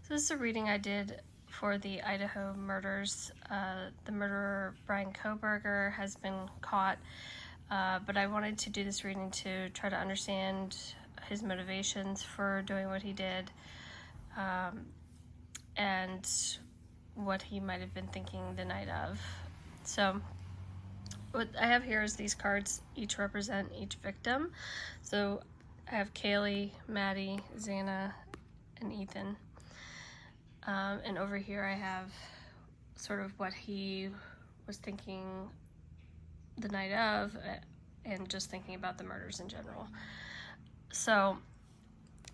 So this is a reading I did for the Idaho murders. The murderer, Brian Kohberger, has been caught, but I wanted to do this reading to try to understand his motivations for doing what he did, and what he might have been thinking the night of. So what I have here is these cards each represent each victim. So I have Kaylee, Maddie, Xana, and Ethan. And over here I have sort of what he was thinking the night of, and just thinking about the murders in general. So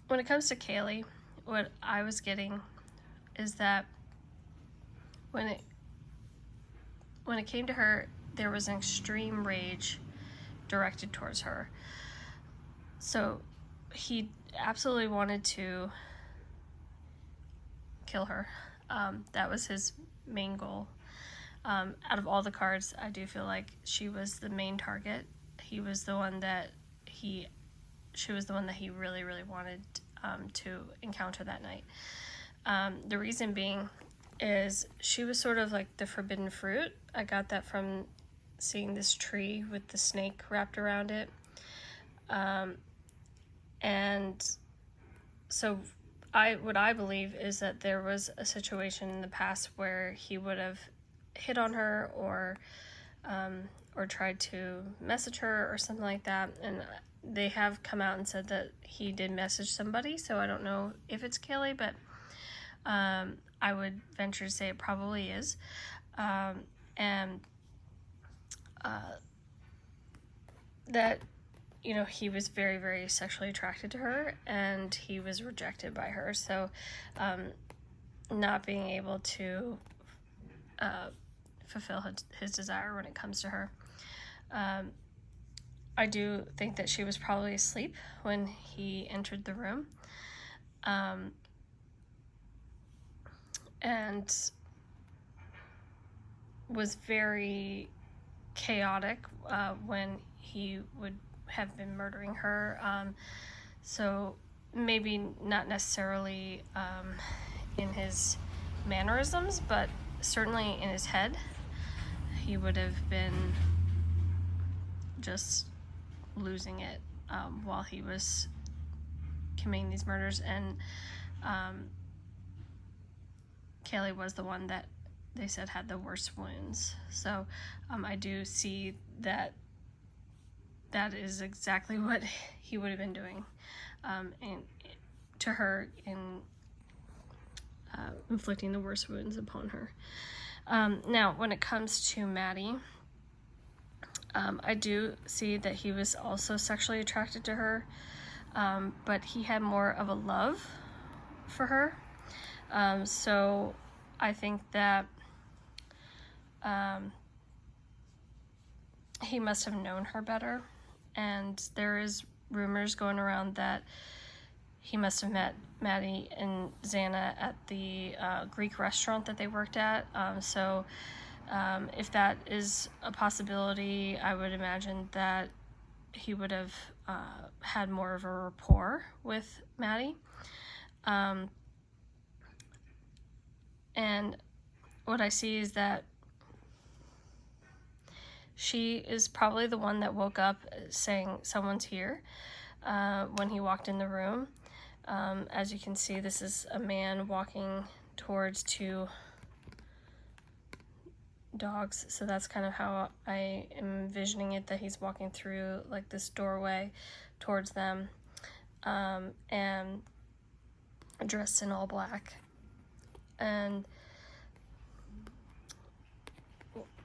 when it comes to Kaylee, what I was getting is that when it came to her, there was an extreme rage directed towards her. So he absolutely wanted to kill her. That was his main goal. Out of all the cards, I do feel like she was the main target. She was the one that he really, really wanted to encounter that night. The reason being is she was sort of like the forbidden fruit. I got that from seeing this tree with the snake wrapped around it. And so what I believe is that there was a situation in the past where he would have hit on her or tried to message her or something like that, and they have come out and said that he did message somebody, so I don't know if it's Kaylee, but I would venture to say it probably is. That he was very, very sexually attracted to her, and he was rejected by her. So, not being able to fulfill his desire when it comes to her. I do think that she was probably asleep when he entered the room. And was very chaotic when he would have been murdering her. So maybe not necessarily in his mannerisms, but certainly in his head, he would have been just losing it while he was committing these murders. And Kaylee was the one that they said had the worst wounds. So I do see that is exactly what he would have been doing to her in inflicting the worst wounds upon her. Now, when it comes to Maddie, I do see that he was also sexually attracted to her, but he had more of a love for her. So I think that he must have known her better, and there is rumors going around that he must have met Maddie and Xana at the Greek restaurant that they worked at. So if that is a possibility, I would imagine that he would have had more of a rapport with Maddie. And what I see is that she is probably the one that woke up saying someone's here when he walked in the room. As you can see, this is a man walking towards two dogs, so that's kind of how I am envisioning it, that he's walking through like this doorway towards them, and dressed in all black. And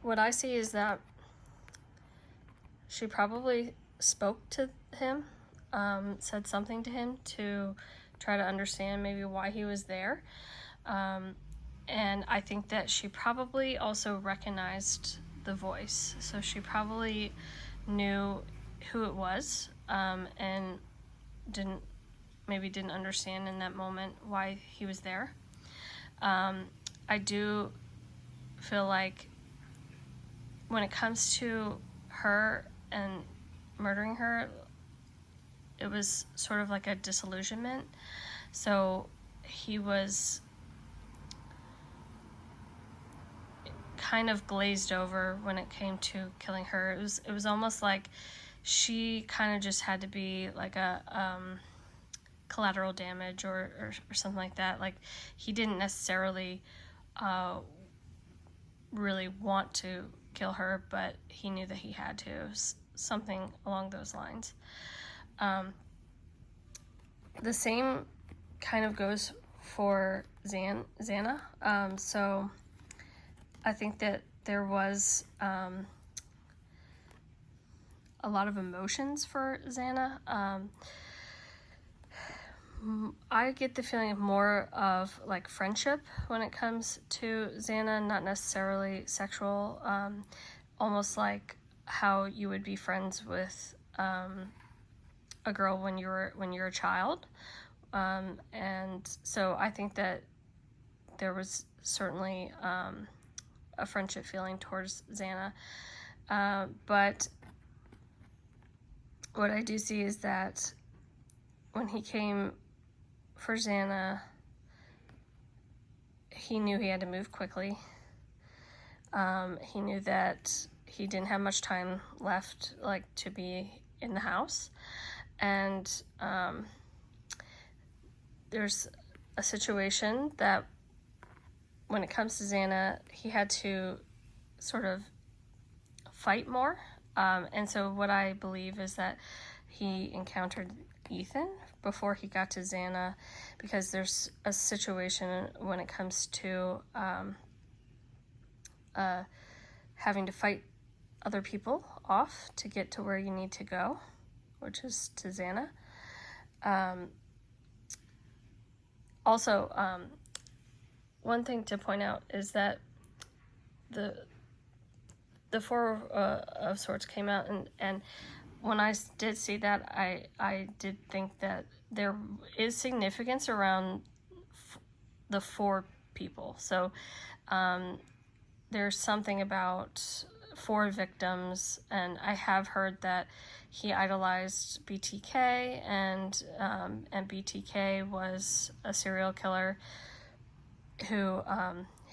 what I see is that she probably spoke to him, said something to him to try to understand maybe why he was there. And I think that she probably also recognized the voice. So she probably knew who it was, and didn't understand in that moment why he was there. I do feel like when it comes to her and murdering her, it was sort of like a disillusionment. So he was kind of glazed over when it came to killing her. It was almost like she kind of just had to be like a collateral damage or something like that. Like, he didn't necessarily really want to kill her, but he knew that he had to. Something along those lines. The same kind of goes for Xana. So I think that there was a lot of emotions for Xana. I get the feeling more of like friendship when it comes to Xana, not necessarily sexual. Almost like how you would be friends with a girl when you're a child. And so I think that there was certainly a friendship feeling towards Xana. But what I do see is that when he came for Xana, he knew he had to move quickly. He knew that he didn't have much time left, like, to be in the house. And there's a situation that when it comes to Xana, he had to sort of fight more. And so what I believe is that he encountered Ethan before he got to Xana, because there's a situation when it comes to having to fight other people off to get to where you need to go, which is to Xana. Also, one thing to point out is that the Four of Swords came out, and when I did see that, I did think that there is significance around the four people. So there's something about four victims, and I have heard that he idolized BTK, and BTK was a serial killer who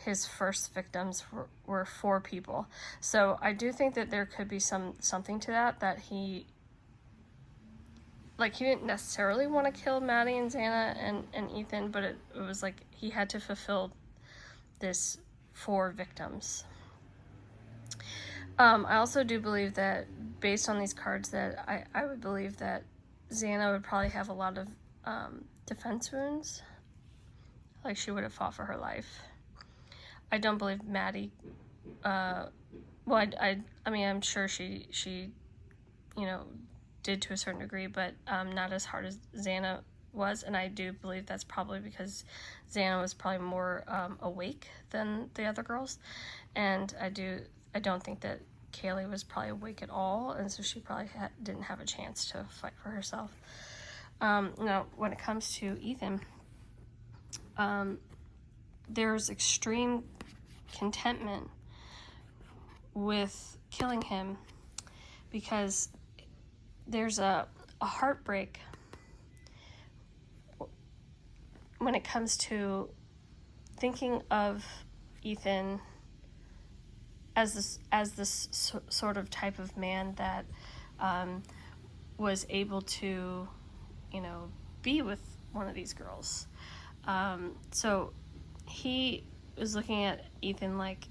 his first victims were four people. So I do think that there could be something to that he didn't necessarily want to kill Maddie and Xana and Ethan, but it was like he had to fulfill this four victims. I also do believe that, based on these cards, that I would believe that Xana would probably have a lot of defense wounds. Like, she would have fought for her life. I don't believe Maddie, I mean, I'm sure she did to a certain degree, but not as hard as Xana was, and I do believe that's probably because Xana was probably more awake than the other girls, and I don't think that Kaylee was probably awake at all, and so she probably didn't have a chance to fight for herself. Now, when it comes to Ethan, there's extreme contentment with killing him, because there's a heartbreak when it comes to thinking of Ethan as this sort of type of man that was able to, be with one of these girls. So he was looking at Ethan like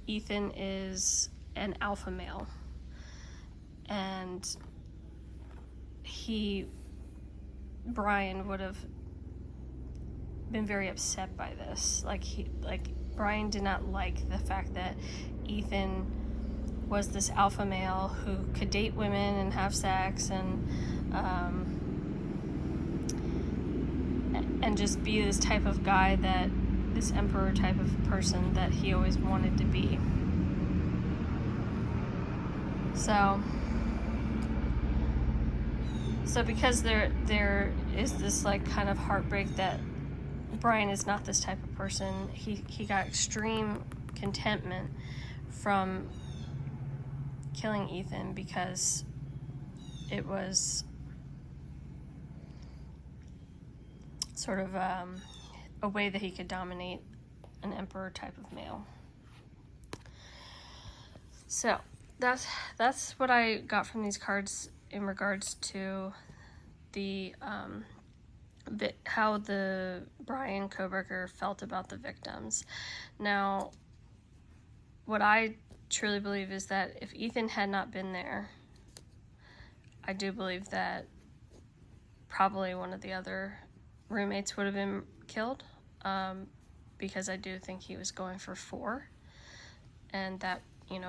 Ethan is an alpha male, and Brian would have been very upset by this. Brian did not like the fact that Ethan was this alpha male who could date women and have sex and just be this type of guy, this emperor type of person that he always wanted to be. So because there is this kind of heartbreak that Brian is not this type of person, he got extreme contentment from killing Ethan, because it was sort of a way that he could dominate an emperor type of male. So that's what I got from these cards in regards to the how the Brian Koberger felt about the victims. Now, what I truly believe is that if Ethan had not been there, I do believe that probably one of the other roommates would have been killed, because I do think he was going for 4, and that,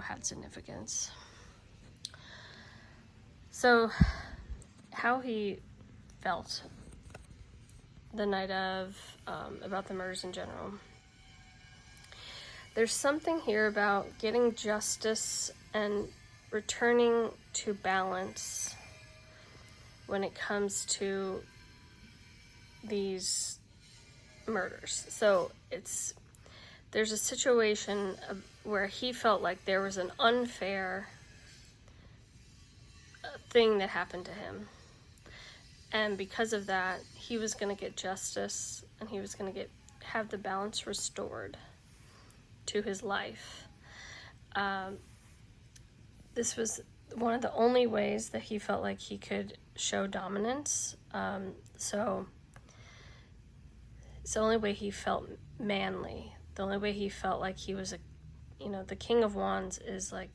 had significance. So, how he felt the night of, about the murders in general. There's something here about getting justice and returning to balance when it comes to these murders. So there's a situation where he felt like there was an unfair thing that happened to him. And because of that, he was going to get justice, and he was going to have the balance restored to his life. This was one of the only ways that he felt like he could show dominance. So it's the only way he felt manly. The only way he felt like he was the King of Wands is like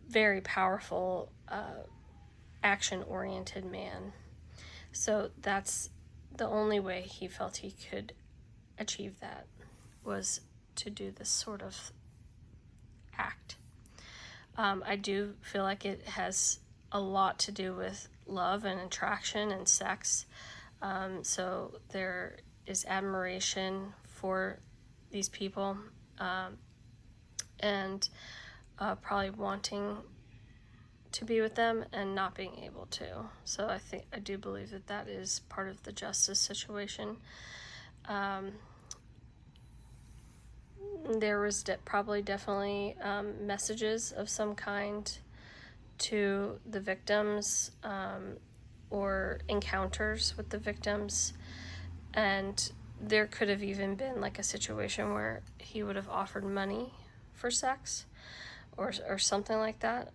very powerful, action-oriented man. So that's the only way he felt he could achieve that, was to do this sort of act. I do feel like it has a lot to do with love and attraction and sex. So there is admiration for these people, and probably wanting to be with them and not being able to. So I do believe that is part of the justice situation. There was definitely messages of some kind to the victims, or encounters with the victims, and there could have even been like a situation where he would have offered money for sex or something like that,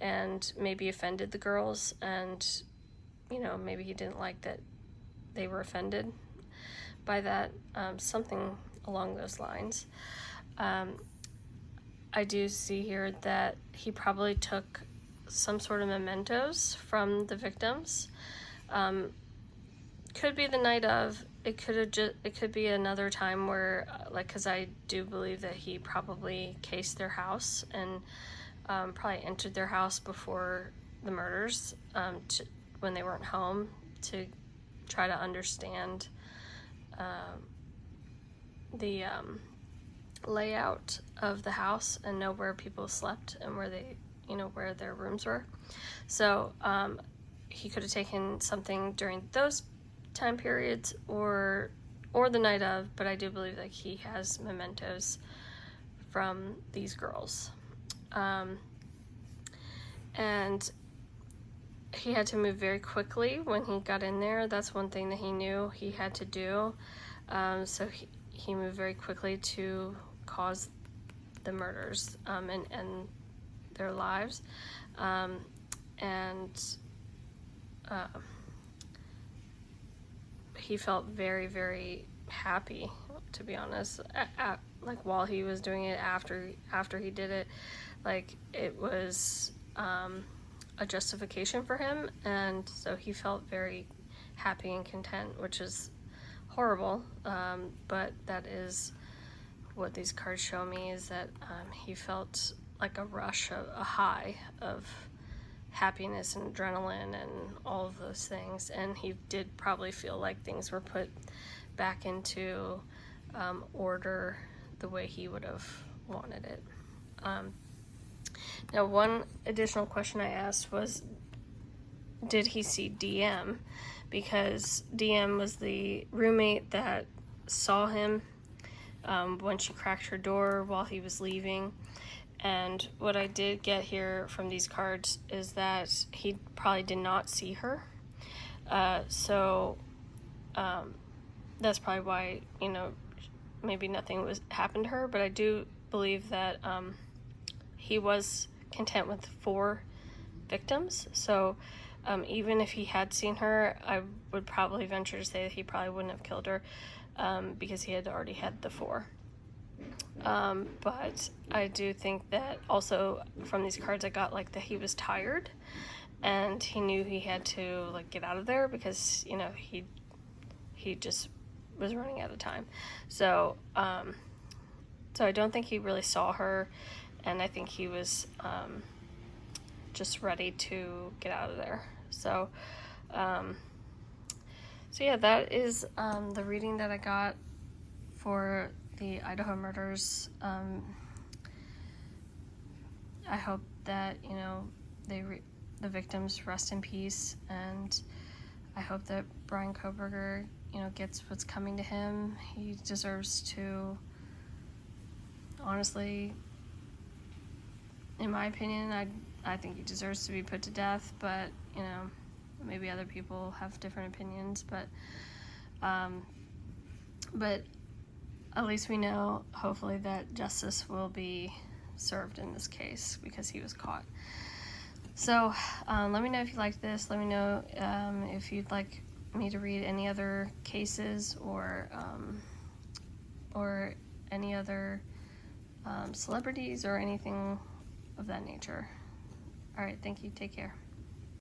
and maybe offended the girls, and maybe he didn't like that they were offended by that, something along those lines. I do see here that he probably took some sort of mementos from the victims. Could be the night of. It could be another time where, because I do believe that he probably cased their house and probably entered their house before the murders, when they weren't home, to try to understand the layout of the house and know where people slept and where where their rooms were. So he could have taken something during those time periods or the night of, but I do believe that he has mementos from these girls. And he had to move very quickly when he got in there. That's one thing that he knew he had to do. So he moved very quickly to cause the murders, and their lives. He felt very, very happy, to be honest, like while he was doing it, after he did it. Like, it was a justification for him, and so he felt very happy and content, which is horrible, but that is what these cards show me, is that he felt like a rush, a high of happiness and adrenaline and all of those things, and he did probably feel like things were put back into order the way he would have wanted it. Now, one additional question I asked was, did he see DM? Because DM was the roommate that saw him when she cracked her door while he was leaving. And what I did get here from these cards is that he probably did not see her. So that's probably why, maybe nothing happened to her. But I do believe that he was content with 4 victims. So even if he had seen her, I would probably venture to say that he probably wouldn't have killed her, because he had already had the 4. But I do think that also from these cards I got, like, that he was tired and he knew he had to, like, get out of there because, you know, he just was running out of time. So so I don't think he really saw her, and I think he was just ready to get out of there. So so yeah, that is the reading that I got for the Idaho murders. I hope that, you know, the victims rest in peace, and I hope that Brian Koberger, you know, gets what's coming to him. He deserves to, honestly, in my opinion, I think he deserves to be put to death, but, you know, maybe other people have different opinions, but at least we know, hopefully, that justice will be served in this case because he was caught. So let me know if you liked this. Let me know if you'd like me to read any other cases or any other celebrities or anything of that nature. All right, thank you. Take care.